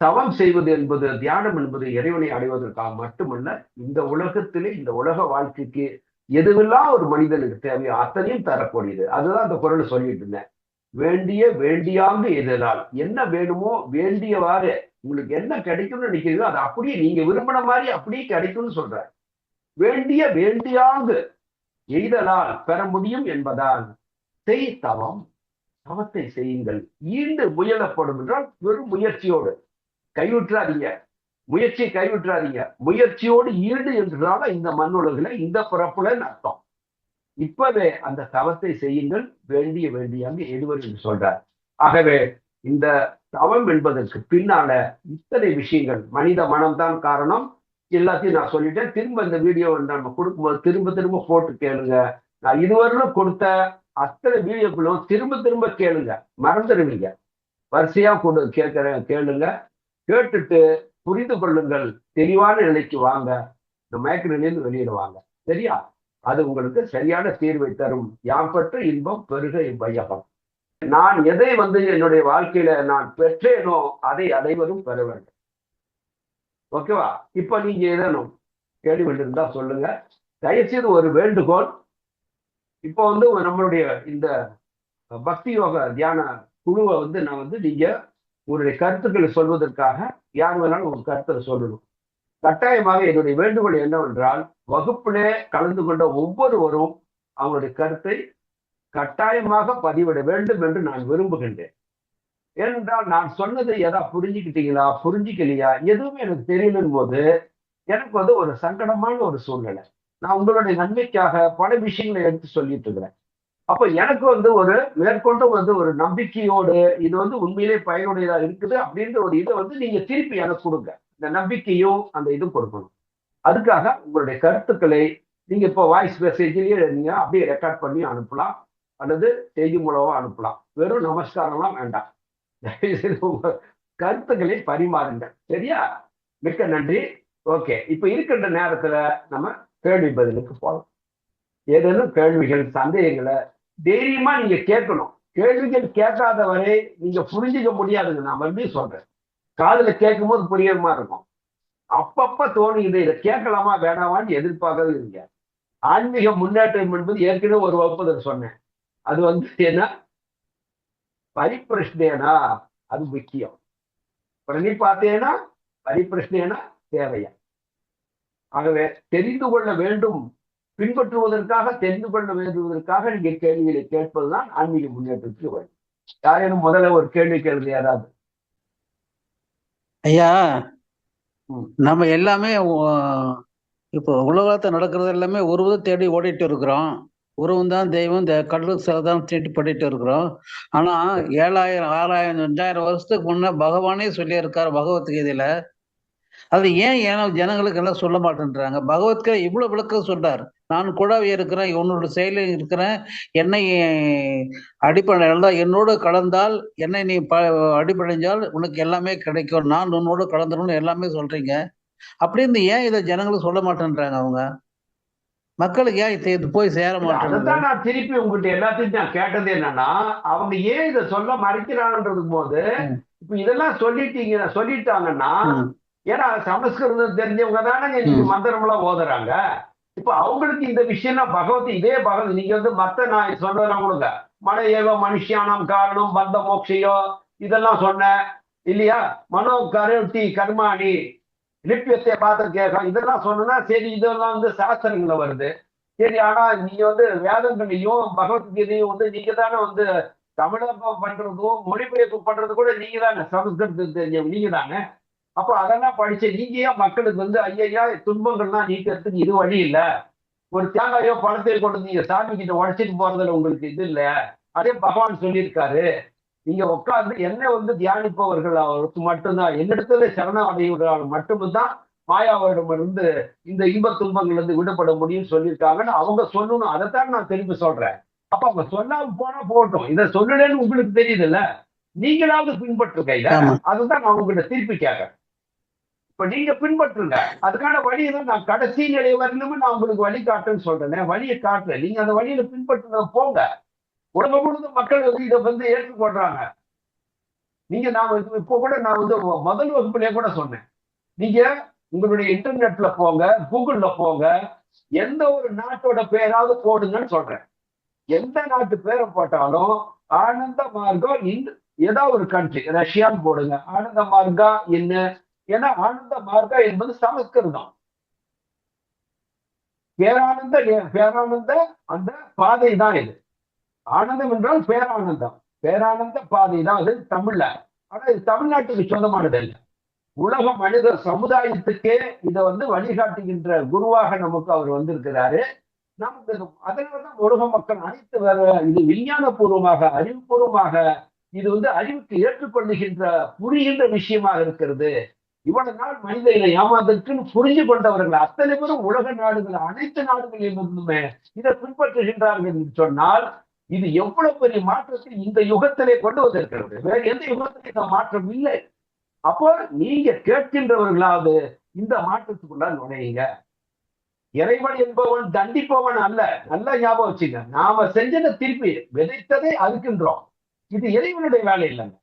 தவம் செய்வது என்பது, தியானம் என்பது இறைவனை அடைவதற்காக மட்டுமல்ல, இந்த உலகத்திலே இந்த உலக வாழ்க்கைக்கு எதுவெல்லாம் ஒரு மனிதனுக்கு தேவையோ அத்தனையும் தரக்கூடியது. அதுதான் அந்த குரல் சொல்லிட்டு இருந்தேன். வேண்டிய வேண்டியாங்கு எய்தலால், என்ன வேணுமோ வேண்டியவாறு உங்களுக்கு என்ன கிடைக்கும்னு நினைக்கிறீங்களோ அது அப்படியே நீங்க விரும்பின மாதிரி அப்படியே கிடைக்கும்னு சொல்ற. வேண்டிய வேண்டியாங்கு எய்தலால் பெற முடியும் என்பதால் செய் தவம், தவத்தை செய்யுங்கள். ஈண்டு முயலப்படும் என்றால் வெறும் முயற்சியோடு கைவிட்டுறாதீங்க, முயற்சியை கைவிட்டுறாதீங்க. முயற்சியோடு ஈடு என்றால இந்த மண்ணுலகில இந்த பிறப்புல அர்த்தம். இப்பவே அந்த தவத்தை செய்யுங்கள், வேண்டிய வேண்டியாங்க எடுவர் என்று சொல்றார். ஆகவே இந்த தவம் என்பதற்கு பின்னால இத்தனை விஷயங்கள், மனித மனம்தான் காரணம். எல்லாத்தையும் நான் சொல்லிட்டேன். திரும்ப இந்த வீடியோ நம்ம கொடுக்கும்போது திரும்ப திரும்ப போட்டு கேளுங்க. நான் இதுவரையிலும் கொடுத்த அத்தனை வீடியோக்களும் திரும்ப திரும்ப கேளுங்க, மறந்துடுவீங்க. வரிசையா கொண்டு கேளுங்க. கேட்டுட்டு புரிந்து கொள்ளுங்கள், தெளிவான நிலைக்கு வாங்க, இந்த மயக்க நிலையில் வெளியிடுவாங்க. சரியா? அது உங்களுக்கு சரியான தீர்வை தரும். யாம் பெற்ற இன்பம் பெருக இவ்வையகம். நான் எதை என்னுடைய வாழ்க்கையில நான் பெற்றேனோ அதை அனைவரும் பெற வேண்டும். ஓகேவா? இப்ப நீங்க ஏதேனும் கேள்வி இருந்தா சொல்லுங்க. தயவுசெய்து ஒரு வேண்டுகோள், இப்போ நம்மளுடைய இந்த பக்தி யோக தியான குழுவை நான் நீங்க உங்களுடைய கருத்துக்களை சொல்வதற்காக யார் வேணாலும் உங்க கருத்தை சொல்லணும். கட்டாயமாக என்னுடைய வேண்டுகோள் என்னவென்றால், வகுப்பிலே கலந்து கொண்ட ஒவ்வொருவரும் அவங்களுடைய கருத்தை கட்டாயமாக பதிவிட வேண்டும் என்று நான் விரும்புகின்றேன். ஏனென்றால் நான் சொன்னதை எதாவது புரிஞ்சுக்கிட்டீங்களா, புரிஞ்சுக்கலையா, எதுவுமே எனக்கு தெரியலும் போது எனக்கு ஒரு சங்கடமான ஒரு சூழ்நிலை. நான் உங்களுடைய நன்மைக்காக பல விஷயங்களை எடுத்து சொல்லிட்டு இருக்கிறேன். அப்ப எனக்கு ஒரு மேற்கொண்டு ஒரு நம்பிக்கையோடு இது உண்மையிலே பயனுடையதா இருக்குது அப்படின்ற ஒரு இதை நீங்க திருப்பி எனக்கு கொடுங்க. இந்த நம்பிக்கையும் அந்த இதுவும் கொடுக்கணும். அதுக்காக உங்களுடைய கருத்துக்களை நீங்க இப்போ வாய்ஸ் மெசேஜ்லயே நீங்க அப்படியே ரெக்கார்ட் பண்ணி அனுப்பலாம், அல்லது செய்தி மூலமா அனுப்பலாம். வெறும் நமஸ்காரம்லாம் வேண்டாம். உங்க கருத்துக்களை பரிமாறுங்க. சரியா? மிக்க நன்றி. ஓகே, இப்ப இருக்கின்ற நேரத்துல நம்ம கேள்வி பதிலுக்கு போகலாம். ஏதேனும் கேள்விகள், சந்தேகங்களை தைரியமா நீங்க கேட்கணும். கேள்விகள் கேட்காத வரை நீங்க புரிஞ்சுக்க முடியாதுங்க. நான் மறுபடியும் சொல்றேன். காதுல கேட்கும் போது புரியமா இருக்கும், அப்பப்ப தோணுகிறது, இதை கேட்கலாமா வேணாமான்னு எதிர்பார்க்கவே இல்லைங்க. ஆன்மீக முன்னேற்றம் என்பது ஏற்கனவே ஒரு வகுப்புல சொன்னேன். அது வந்து என்ன, பரிப்பிரஷ்னேனா அது முக்கியம். பிரணிபாத்தேனா பரிப்பிரஷ்னேனா தேவையா. ஆகவே தெரிந்து கொள்ள வேண்டும், பின்பற்றுவதற்காக, தெரிந்து கொள்ள வேண்டுவதற்காக நீங்க கேள்விகளை கேட்பதுதான் ஆன்மீக முன்னேற்றத்துக்கு வழி. யாரேனும் முதல்ல ஒரு கேள்வி கேள்வி யாராவது? ஐயா, ம். நம்ம எல்லாமே இப்போ உலகத்துல நடக்கிறது எல்லாமே உருவத்தை தேடி ஓடிட்டு இருக்கிறோம். உருவம் தான் தெய்வம், கடவுள் சிலை தான் தேடி பண்ணிட்டு இருக்கிறோம். ஆனா 7000 6000 5000 வருஷத்துக்கு முன்ன பகவானே சொல்லியிருக்காரு பகவத்கீதையில. அது ஏன் ஜனங்களுக்கு எல்லாம் சொல்ல மாட்டேன்றாங்க? பகவத்கீதை இவ்வளவு விளக்கம் சொல்றார். நான் கூடவே இருக்கிறேன், உன்னோட செயலில் இருக்கிறேன். என்னை என்னோடு கலந்தால், என்னை நீ அடிபடைஞ்சால் உனக்கு எல்லாமே கிடைக்கும். நான் உன்னோடு கலந்துடணும் எல்லாமே சொல்றீங்க. அப்படின்னு ஏன் இதை ஜனங்களுக்கு சொல்ல மாட்டேன்றாங்க? அவங்க மக்களுக்கு ஏன் இது போய் சேர மாட்டேங்குது? அதைத்தான் நான் திருப்பி உங்ககிட்ட எல்லாத்தையும் நான் கேட்டது என்னன்னா, அவங்க ஏன் இதை சொல்ல மறைக்கிறாங்கன்றது போது, இப்ப இதெல்லாம் சொல்லிட்டாங்கன்னா, ஏன்னா சமஸ்கிருதம் தெரிஞ்சவங்க தானே இன்னைக்கு மந்திரம் எல்லாம் ஓதுறாங்க. இப்ப அவங்களுக்கு இந்த விஷயம் இதே பகவத் நீங்க வந்து மத்த நான் சொன்னதெல்லாம் கொடுங்க, மன ஏவ மனுஷியானம் காரணம் பந்த மோட்சையோ இதெல்லாம் சொன்ன இல்லையா, மனோ கருட்டி கர்மாணி லிப்பியத்தை பார்த்து கேட்கும் இதெல்லாம் சொன்னா சரி, இதெல்லாம் வந்து சாஸ்திரங்கள்ல வருது. சரி, ஆனா நீங்க வந்து வேதங்களையும் பகவத்கீதையும் வந்து நீங்க தானே வந்து தமிழகம் பண்றதும் மொழிபெயர்ப்பு பண்றது கூட நீங்க தானே, சமஸ்கிருதம் தெரிஞ்சவங்க நீங்க தானே. அப்போ அதெல்லாம் படிச்சு நீங்க ஏன் மக்களுக்கு வந்து ஐயா துன்பங்கள்லாம் நீக்கிறதுக்கு இது வழி இல்ல, ஒரு தேங்காயோ பழத்தையோ கொண்டு நீங்க சாமி கிட்ட உழைச்சிட்டு போறதுல உங்களுக்கு இது இல்ல, அதே பகவான் சொல்லியிருக்காரு. நீங்க உட்கார்ந்து என்ன வந்து தியானிப்பவர்கள் அவருக்கு மட்டும்தான், என்னிடத்துல சரணம் அடைவதால் மட்டும்தான் மாயாவிடம் இருந்து இந்த இன்ப துன்பங்கள்ல இருந்து விடுபட முடியும்னு சொல்லியிருக்காங்கன்னு அவங்க சொல்லணும். அதைத்தான் நான் திரும்பி சொல்றேன். அப்ப அவங்க சொல்லாம போனா போட்டோம், இதை சொல்லலன்னு உங்களுக்கு தெரியுது இல்ல, நீங்களாவது பின்பற்றுங்க இத. அதுதான் நான் உங்ககிட்ட திருப்பி கேட்கறேன். இப்ப நீங்க பின்பற்றுங்க, அதுக்கான வழியை தான் நான் கடைசி நிலை வரணும்னு நான் உங்களுக்கு வழி காட்டுன்னு சொல்றேன். வழியை காட்டுறேன், நீங்க அந்த வழியில பின்பற்றுங்க போங்க. உலகம் முழுவதும் மக்கள் வந்து இதை வந்து ஏற்றுக்கொள்றாங்க. நீங்க நான் இப்போ கூட நான் வந்து முதல் வகுப்புலயே கூட சொன்னேன், நீங்க உங்களுடைய இன்டர்நெட்ல போங்க, கூகுள்ல போங்க, எந்த ஒரு நாட்டோட பேராவது போடுங்கன்னு சொல்றேன். எந்த நாட்டு பேரை போட்டாலும் ஆனந்த மார்க்கம் ஏதாவது ஒரு கண்ட்ரி, ரஷ்யான்னு போடுங்க, ஆனந்த மார்க்கா என்ன, ஏன்னா ஆனந்த மார்க்கா என்பது சமஸ்கிருதம். பேரானந்த அந்த பாதை தான் இது. ஆனந்தம் என்றால் பேரானந்தம், பேரானந்த பாதை தான் அது தமிழ்ல. ஆனா இது தமிழ்நாட்டுக்கு சொந்தமானது இல்லை, உலக மனித சமுதாயத்துக்கே இதை வந்து வழிகாட்டுகின்ற குருவாக நமக்கு அவர் வந்திருக்கிறாரு. நமக்கு அதனாலதான் உலக மக்கள் அனைத்து வேற இது விஞ்ஞான பூர்வமாக அறிவுபூர்வமாக இது வந்து அறிவுக்கு ஏற்றுக்கொள்ளுகின்ற புரிகின்ற விஷயமாக இருக்கிறது. இவ்வளவு நாள் மனித இதை ஏமாந்ததுக்குன்னு புரிஞ்சு கொண்டவர்கள் அத்தனை பேரும் உலக நாடுகள் அனைத்து நாடுகளில் இருந்துமே இதை பின்பற்றுகின்றார்கள் என்று சொன்னால் இது எவ்வளவு பெரிய மாற்றத்தை இந்த யுகத்திலே கொண்டு வந்திருக்கிறது. வேற எந்த யுகத்திலே இந்த மாற்றம் இல்லை. அப்போ நீங்க கேட்கின்றவர்களாவது இந்த மாற்றத்துக்குள்ள நுழையுங்க. இறைவன் என்பவன் தண்டிப்பவன் அல்ல, நல்லா ஞாபகம் வச்சுங்க. நாம செஞ்சதை திருப்பி விதைத்ததை அறுக்கின்றோம். இது இறைவனுடைய வேலை இல்லைங்க,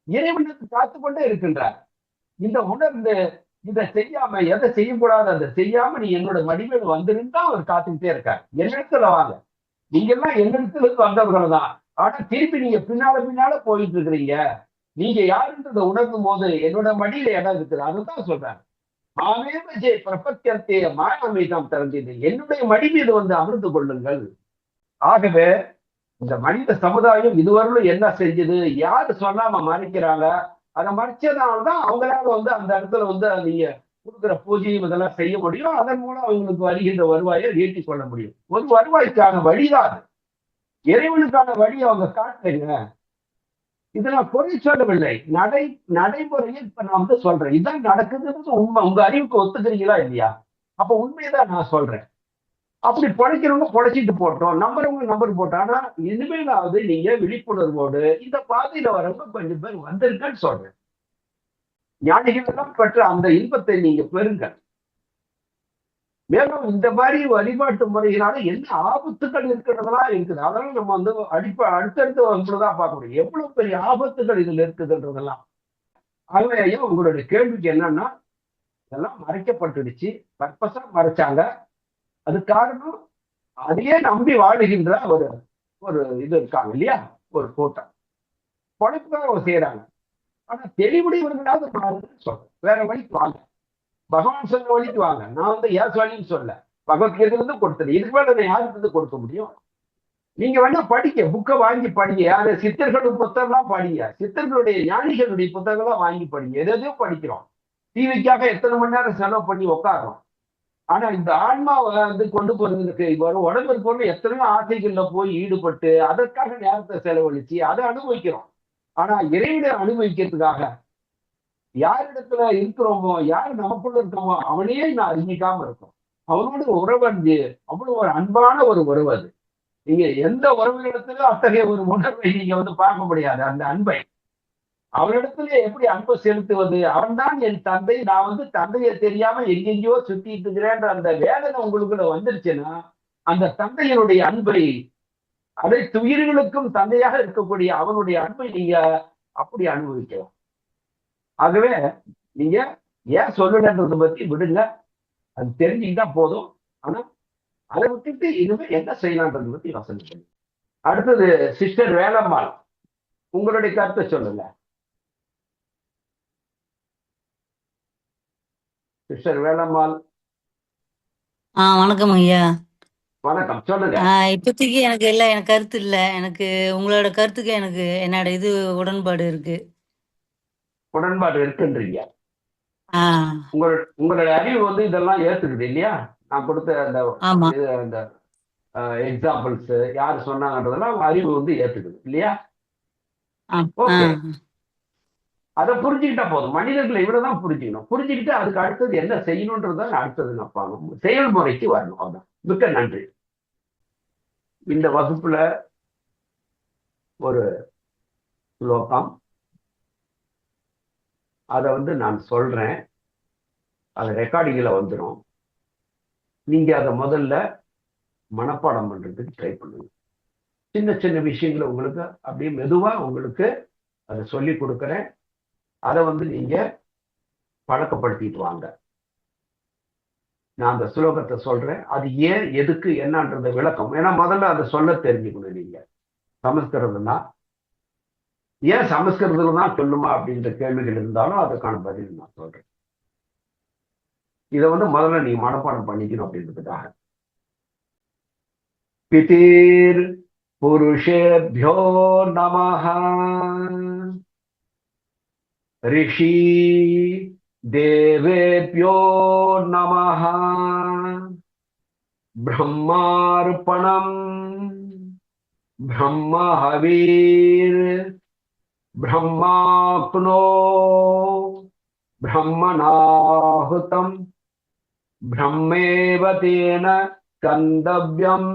இறைவனுக்கு காத்துக்கொண்டே இருக்கின்றார். இந்த உணர்ந்து இதை செய்யாம எதை செய்யக்கூடாது அதை செய்யாம நீ என்னோட மடிமேல் வந்துருந்தா அவர் காத்துக்கிட்டே இருக்கார். என்னிடத்துல வாங்க, நீங்க எல்லாம் என்னிடத்துல வந்தவர்கள் தான். ஆனா திருப்பி நீங்க பின்னால போயிட்டு இருக்கிறீங்க. நீங்க யாருன்றதை உணர்ந்தும் போது என்னோட மடியில இடம் இருக்குது, அதுதான் சொல்றாங்க. மாமேவஜே பிரபத்தியத்தே மாயாமீதம் திறந்தது, என்னுடைய மடி மீது வந்து அமர்ந்து கொள்ளுங்கள். ஆகவே இந்த மனித சமுதாயம் இதுவரையிலும் என்ன செஞ்சது, யாரு சொல்லாம மறைக்கிறாங்க, அதை மறைச்சதுனால்தான் அவங்களால வந்து அந்த இடத்துல வந்து நீங்க கொடுக்குற பூஜையும் இதெல்லாம் செய்ய முடியும். அதன் மூலம் அவங்களுக்கு வருகின்ற வருவாயை ஈட்டிக் கொள்ள முடியும். ஒரு வருவாய்க்கான வழிதான், இறைவனுக்கான வழி அவங்க காட்டுறீங்க. இதை நான் குறை சொல்லவில்லை, நடைமுறையில் இப்ப நான் வந்து சொல்றேன், இதான் நடக்குதுன்னு உண்மை. உங்க அறிவுக்கு ஒத்துக்கிறீங்களா இல்லையா? அப்ப உண்மையதான் நான் சொல்றேன். அப்படி பொழைக்கிறவங்க பொழைச்சிட்டு போட்டோம், நம்புறவங்க நம்பர் போட்டோம். ஆனா இனிமேலாவது நீங்க விழிப்புணர்வோடு இந்த பாதையில வரவங்க கொஞ்சம் பேர் வந்திருக்கன்னு சொல்றேன். ஞானிகள் எல்லாம் பெற்ற அந்த இன்பத்தை நீங்க பெறுங்க. மேலும் இந்த மாதிரி வழிபாட்டு முறையினால என்ன ஆபத்துகள் இருக்கிறதெல்லாம் இருக்குது. அதெல்லாம் நம்ம வந்து அடுத்தடுத்து வகுப்புலதான் பார்க்க முடியும், எவ்வளவு பெரிய ஆபத்துகள் இதுல இருக்குதுன்றதெல்லாம். ஆகவே ஐயா, உங்களுடைய கேள்விக்கு என்னன்னா, இதெல்லாம் மறைக்கப்பட்டுடுச்சு, பர்பஸா மறைச்சாங்க. அது காரணம் அதையே நம்பி வாழுகின்ற ஒரு ஒரு இது இருக்காங்க இல்லையா, ஒரு கூட்டம் பொழைப்புக்காக செய்யறாங்க. ஆனா தெளிவுடையவர்களாவது மாறுதுன்னு சொல்றேன். வேற வழிக்கு வாங்க, பகவான் சொன்ன வழிக்கு வாங்க. நான் வந்து ஏன் வழின்னு சொல்ல, பகவத்கீதையில இருந்து கொடுத்தது. இதுக்கு மேல நான் யாருக்கு இருந்து கொடுக்க முடியும்? நீங்க வேணா படிக்க, புக்கை வாங்கி படிங்க. யாரு சித்தர்களுடைய புத்தகம்லாம் படிங்க, சித்தர்களுடைய ஞானிகளுடைய புத்தகம்லாம் வாங்கி படிங்க. எதையோ படிக்கிறோம், டிவிக்காக எத்தனை மணி நேரம் செலவு பண்ணி உட்காடுறோம். ஆனா இந்த ஆன்மாவை வந்து கொண்டு போறதுக்கு வரும் உடம்பு இருக்கணும் எத்தனையோ ஆசைகள்ல போய் ஈடுபட்டு அதற்காக நேரத்தை செலவழிச்சு அதை அனுபவிக்கிறோம். ஆனா இறைவனை அனுபவிக்கிறதுக்காக யாரிடத்துல இருக்கிறோமோ, யார் நமக்குள்ள இருக்கிறோமோ அவனையே நான் அறிஞ்சிக்காம இருக்கோம். அவனோட உறவு அவ்வளவு ஒரு அன்பான ஒரு உறவு. அது நீங்க எந்த உறவுகளிடத்திலும் அத்தகைய ஒரு உணர்வை நீங்க வந்து பார்க்க முடியாது. அந்த அன்பை அவனிடத்துல எப்படி அன்பு செலுத்துவது? அவன் தான் என் தந்தை, நான் வந்து தந்தையை தெரியாம எங்கெங்கயோ சுத்திட்டு இருக்கிறேன்ற அந்த வேதனை உங்களுக்குள்ள வந்துருச்சுன்னா, அந்த தந்தையினுடைய அன்பை, அனைத்து உயிர்களுக்கும் தந்தையாக இருக்கக்கூடிய அவனுடைய அன்பை நீங்க அப்படி அனுபவிக்கலாம். ஆகவே நீங்க ஏன் சொல்லலன்றதை பத்தி விடுங்க, அது தெரிஞ்சுக்கிட்டா போதும். ஆனா அதை விட்டுட்டு இனிமே என்ன செய்யலான்றதை பத்தி யோசனை பண்ணுங்க. அடுத்தது சிஸ்டர் வேலம்மாள், உங்களுடைய கருத்தை சொல்லுங்க. சிஸ்டர் வேலம்மாள். வணக்கம் ஐயா. வணக்கம், சொல்லுங்க. இப்போதைக்கு எனக்கு எனக்கு கருத்து இல்லை. எனக்கு உங்களோட கருத்துக்கு எனக்கு என்னோட இது உடன்பாடு இருக்கு. உடன்பாடு இருக்குன்றீங்க. ஆ உங்களுடைய அறிவு வந்து இதெல்லாம் ஏத்துக்குது இல்லையா? நான் கொடுத்த ஆமா அந்த எக்ஸாம்பிள்ஸ் யாரு சொன்னாங்கன்றதெல்லாம் அறிவு வந்து ஏத்துக்குது இல்லையா? ஓகே, அதை புரிஞ்சுக்கிட்டா போதும். மனிதர்களை இவ்வளவுதான் புரிஞ்சுக்கணும். புரிஞ்சுக்கிட்டு அதுக்கு அடுத்தது என்ன செய்யணும்ன்றதான் அடுத்தது நான் செயல்முறைக்கு வரணும். அதான். மிக்க நன்றி. இந்த வகுப்புல ஒரு ஸ்லோகம், அதை வந்து நான் சொல்றேன், அது ரெக்கார்டிங்ல வந்துடும். நீங்க அதை முதல்ல மனப்பாடம் பண்றதுக்கு ட்ரை பண்ணுங்க. சின்ன சின்ன விஷயங்களை உங்களுக்கு அப்படியே மெதுவா உங்களுக்கு அதை சொல்லி கொடுக்குறேன். அதை வந்து நீங்க பழக்கப்படுத்திட்டு வாங்க. நான் அந்த ஸ்லோகத்தை சொல்றேன், அது ஏன் எதுக்கு என்னன்றத விளக்கம். ஏன்னா முதல்ல அதை சொல்ல தெரிஞ்சுக்கணும். நீங்க சமஸ்கிருதம்னா ஏன் சமஸ்கிருதத்துல தான் சொல்லுமா அப்படின்ற கேள்விகள் இருந்தாலும் அதுக்கான பதில் நான் சொல்றேன். இதை வந்து முதல்ல நீங்க மனப்பாடம் பண்ணிக்கணும் அப்படின்றதுக்காக. பிதீர் புருஷேபியோ நமஹ, ரிஷி தேவேபியோ நமஹ, பிரம்மார்ப்பணம் பிரம்மஹவீர் பிரம்மாப்னோ பிரம்மணாஹுதம் பிரம்மேவ தேன கந்தவ்யம்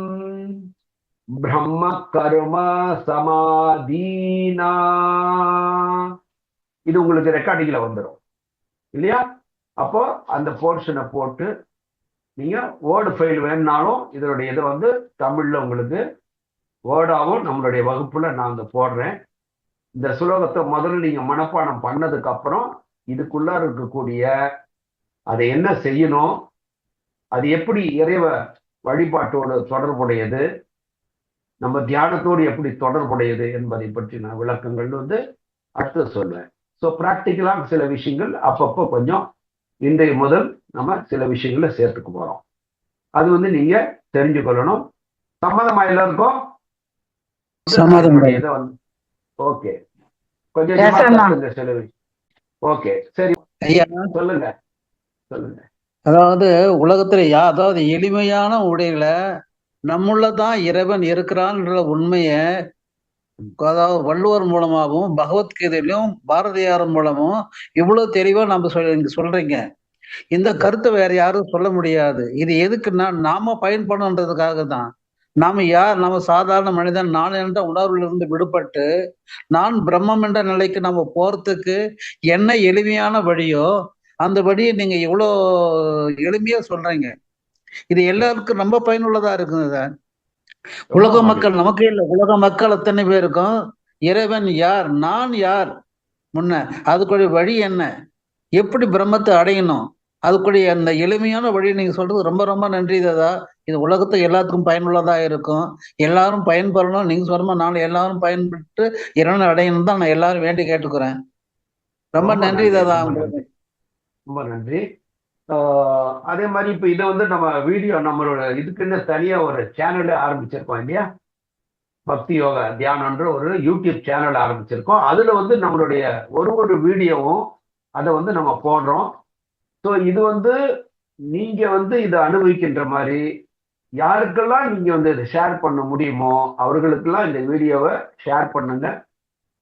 பிரம்ம கர்ம சமாதீனா. இது உங்களுக்கு ரெக்கார்டிங்ல வந்துடும் இல்லையா? அப்போ அந்த போர்ஷனை போட்டு நீங்க வேர்டு ஃபைல் வேணும்னாலும் இதனுடைய இதை வந்து தமிழ்ல உங்களுக்கு வேர்டாகவும் நம்மளுடைய வகுப்புல நான் வந்து போடுறேன். இந்த சுலோகத்தை முதல்ல நீங்க மனப்பாடம் பண்ணதுக்கு அப்புறம் இதுக்குள்ள இருக்கக்கூடிய அதை என்ன செய்யணும், அது எப்படி இறைவ வழிபாட்டோடு தொடர்புடையது, நம்ம தியானத்தோடு எப்படி தொடர்புடையது என்பதை பற்றி நான் விளக்கங்கள் வந்து அடுத்து சொல்வேன். ஸோ ப்ராக்டிக்கலாக சில விஷயங்கள் அப்பப்போ கொஞ்சம் இன்றைய முதல் நம்ம சில விஷயங்களை சேர்த்துக்க போறோம். அது வந்து நீங்க தெரிஞ்சு கொள்ளணும். சம்மதமா எல்லாருக்கும்? இதை வந்து ஓகே, கொஞ்சம் சில விஷயம். ஓகே, சரி, சொல்லுங்க சொல்லுங்க. அதாவது உலகத்துல அதாவது எளிமையான உடையில நம்முள்ளதான் இறைவன் இருக்கிறான்ற உண்மைய, அதாவது வள்ளுவர் மூலமாகவும் பகவத்கீதையிலும் பாரதியார் மூலமும் இவ்வளவு தெளிவா நம்ம சொல்றீங்க. இந்த கருத்தை வேற யாரும் சொல்ல முடியாது. இது எதுக்குன்னா நாம பயன்படணுன்றதுக்காக தான். நாம யார்? நம்ம சாதாரண மனிதன். நான் என்ற உணர்விலிருந்து விடுபட்டு நான் பிரம்மம் என்ற நிலைக்கு நம்ம போறதுக்கு என்ன எளிமையான வழியோ அந்த வழியை நீங்க எவ்வளோ எளிமையா சொல்றீங்க. இது எல்லாருக்கும் ரொம்ப பயனுள்ளதா இருக்குது. உலக மக்கள் நமக்கே இல்லை, உலக மக்கள் அத்தனை பேருக்கும் இறைவன் யார், நான் யார், முன்ன அதுக்குரிய வழி என்ன, எப்படி பிரம்மத்தை அடையணும், அதுக்குரிய அந்த எளிமையான வழி நீங்க சொல்றது ரொம்ப ரொம்ப நன்றி தாதா. இது உலகத்துக்கு எல்லாத்துக்கும் பயனுள்ளதா இருக்கும். எல்லாரும் பயன்பெறணும். நீங்க சொன்ன நாள் எல்லாரும் பயன்பெற்று இறைவனை அடையணும் தான் நான் எல்லாரும் வேண்டி கேட்டுக்கிறேன். ரொம்ப நன்றி தாதா ரொம்ப உங்களுக்கு. நன்றி, ரொம்ப நன்றி. அதே மாதிரி இப்ப இதை வந்து நம்ம வீடியோ நம்மளோட இதுக்குன்னு தனியா ஒரு சேனலே ஆரம்பிச்சிருக்கோம் இல்லையா? பக்தி யோகா தியானம்ன்ற ஒரு யூடியூப் சேனல் ஆரம்பிச்சிருக்கோம். அதுல வந்து நம்மளுடைய ஒரு வீடியோவும் அதை வந்து நம்ம போடுறோம். ஸோ இது வந்து நீங்க வந்து இதை அனுபவிக்கின்ற மாதிரி யாருக்கெல்லாம் நீங்க வந்து இதை ஷேர் பண்ண முடியுமோ அவர்களுக்கெல்லாம் இந்த வீடியோவை ஷேர் பண்ணுங்க.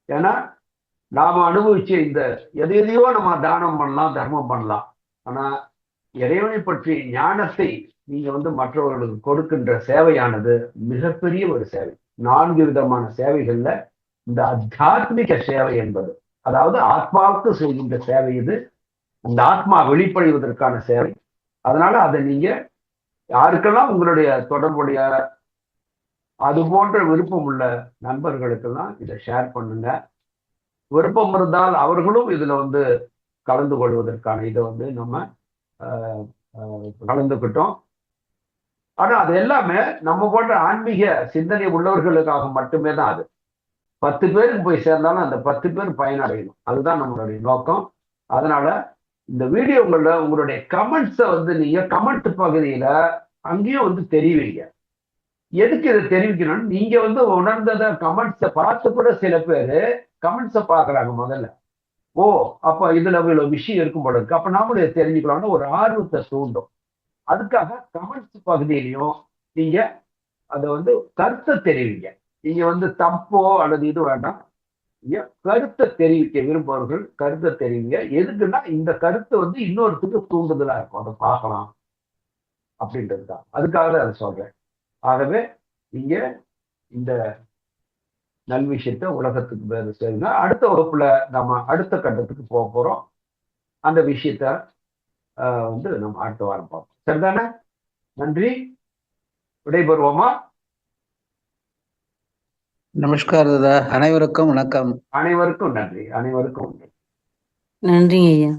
ஏன்னா நாம அனுபவிச்ச இந்த எதையோ நம்ம தானம் பண்ணலாம், தர்மம் பண்ணலாம். ஆனா இறைவனை பற்றி ஞானத்தை நீங்க வந்து மற்றவர்களுக்கு கொடுக்கின்ற சேவையானது மிகப்பெரிய ஒரு சேவை. 4 விதமான சேவைகள்ல இந்த ஆத்தியாத்மிக சேவை என்பது, அதாவது ஆத்மாவுக்கு செய்கின்ற சேவை இது. அந்த ஆத்மா வெளிப்படைவதற்கான சேவை. அதனால அதை நீங்க யாருக்கெல்லாம் உங்களுடைய தொடர்புடைய அது போன்ற விருப்பம் உள்ள நண்பர்களுக்கெல்லாம் இதை ஷேர் பண்ணுங்க. விருப்பம் இருந்தால் அவர்களும் இதுல வந்து கலந்து கொள்வதற்கான இதை வந்து நம்ம கலந்துக்கிட்டோம். ஆனா அது எல்லாமே நம்ம போன்ற ஆன்மீக சிந்தனை உள்ளவர்களுக்காக மட்டுமே தான். அது 10 பேருக்கு போய் சேர்ந்தாலும் அந்த 10 பேர் பயனடையணும். அதுதான் நம்மளுடைய நோக்கம். அதனால இந்த வீடியோங்கள்ல உங்களுடைய கமெண்ட்ஸை வந்து நீங்க கமெண்ட் பகுதியில அங்கேயும் வந்து தெரிவிங்க. எதுக்கு இதை தெரிவிக்கணும்னு நீங்க வந்து உணர்ந்ததை கமெண்ட்ஸை பார்த்து கூட சில பேர் கமெண்ட்ஸை பார்க்கறாங்க முதல்ல. ஓ அப்ப இதுல இவ்வளவு விஷயம் இருக்கும் போல இருக்கு, அப்ப நாமளும் இதை தெரிஞ்சுக்கலாம்னு ஒரு ஆர்வத்தை தூண்டும். அதுக்காக கமெண்ட்ஸ் பகுதியிலையும் நீங்க அதை வந்து கருத்தை தெரிவிங்க. நீங்க வந்து தப்போ அல்லது இது வேண்டாம், நீங்க கருத்தை தெரிவிக்க விரும்புபவர்கள் கருத்தை தெரிவிங்க. எதுக்குன்னா இந்த கருத்து வந்து இன்னொருத்துக்கு தூண்டுதலா இருக்கும், அதை பார்க்கலாம் அப்படின்றது தான். அதுக்காக தான் அதை சொல்றேன். ஆகவே நீங்க இந்த நல் விஷயத்த உலகத்துக்கு வேறு செய்யுங்க. அடுத்த வகுப்புல நம்ம அடுத்த கட்டத்துக்கு போக போறோம். அந்த விஷயத்த வந்து நம்ம அடுத்த வாரம் பார்ப்போம். சரிதானே? நன்றி. விடைபெறுவோமா? நமஸ்கார் தாதா. அனைவருக்கும் வணக்கம். அனைவருக்கும் நன்றி. அனைவருக்கும் நன்றி. நன்றிங்க ஐயா.